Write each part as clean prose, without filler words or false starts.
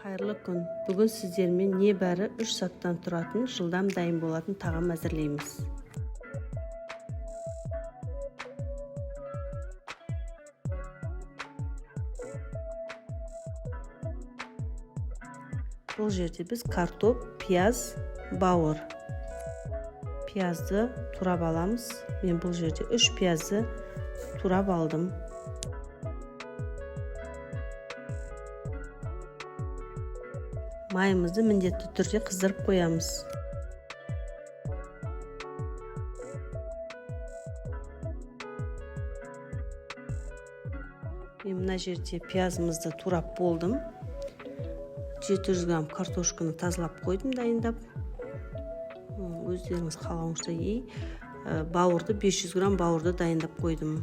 Қайырлы күн. Бүгін сіздермен небәрі 3 сағаттан тұратын, жылдам дайын болатын тағам әзірлейміз. Бұл жерде біз картоп, пияз, бауыр. Пиязды турап аламыз. Мен бұл жерде 3 пиязды турап алдым. Майымызды міндетті түрде қыздырып қоямыз. Мен мына жерде пиязымызды турап болдым. 700 грамм картошканы тазалап қойдым, дайындап. Өздеріңіз қалауыңызша бауырды 500 грамм бауырды дайындап қойдым.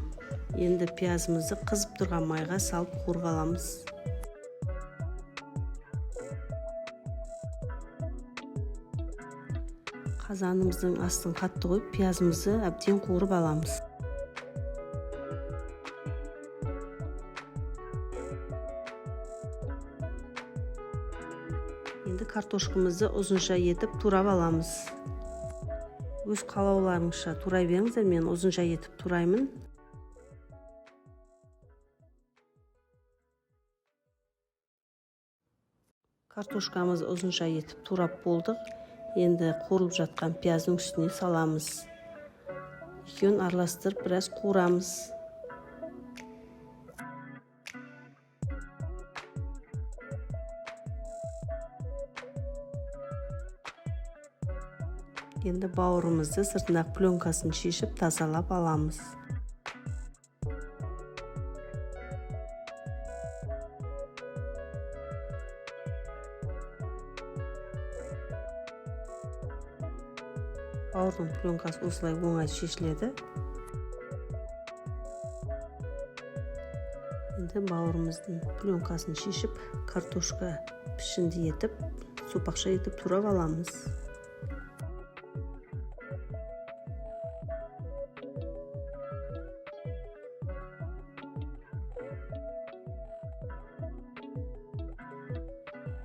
Енді пиязымызды қызып тұрған майға салып қуырып аламыз. Қазанымыздың астын қатты қойып, пиязымызды әбден қуырып аламыз. Енді картошкамызды ұзынша етіп турап аламыз. Өз қалауларыңызша турай беріңіздер, мен ұзынша етіп тураймын. Картошкамызды ұзынша етіп турап болдық. Енді қуырылып жатқан пияздың үстіне саламыз. Екеуін араластырып біраз қуырамыз. Енді бауырымызды сыртындағы пленкасын шешіп тазалап аламыз. Бауырдың пленкасы осылай оңай шешіледі. Енді бауырымыздың пленкасын шешіп, картошка пішінді етіп, сопақша етіп турап аламыз.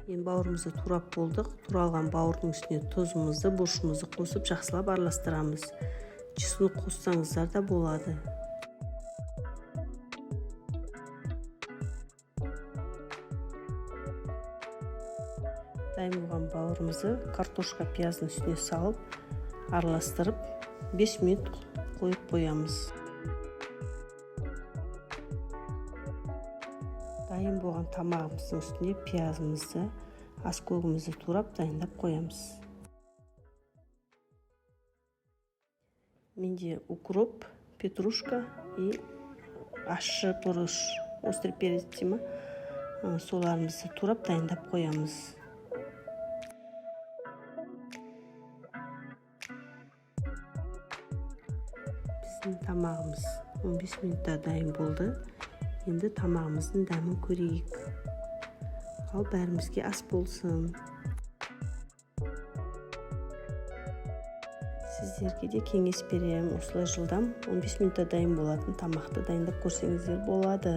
Енді бауырымызды турап болдық. Туралған бауырдың үстіне тұзымызды, бұрышымызды қосып, жақсылап араластырамыз. Чеснок қоссаңыздар да болады. Дайын болған бауырымызды картошка пияздың үстіне салып, араластырып, 5 минут қойып қоямыз. Дайын болған тамағымыздың үстіне пиязымызды, аскөгімізді турап дайындап қоямыз. Менде укроп, петрушка и ащы бұрыш, острый перец деймін, соларымызды турап дайындап қоямыз. Біздің тамағымыз 15 минутта дайын болды. Енді тамағымыздың дәмін көрейік. Ал бәрімізге ас болсын. Сіздерге де кеңес беремін. Осылай жылдам 15 минутта дайын болатын тамақты дайындап көрсеңіздер болады.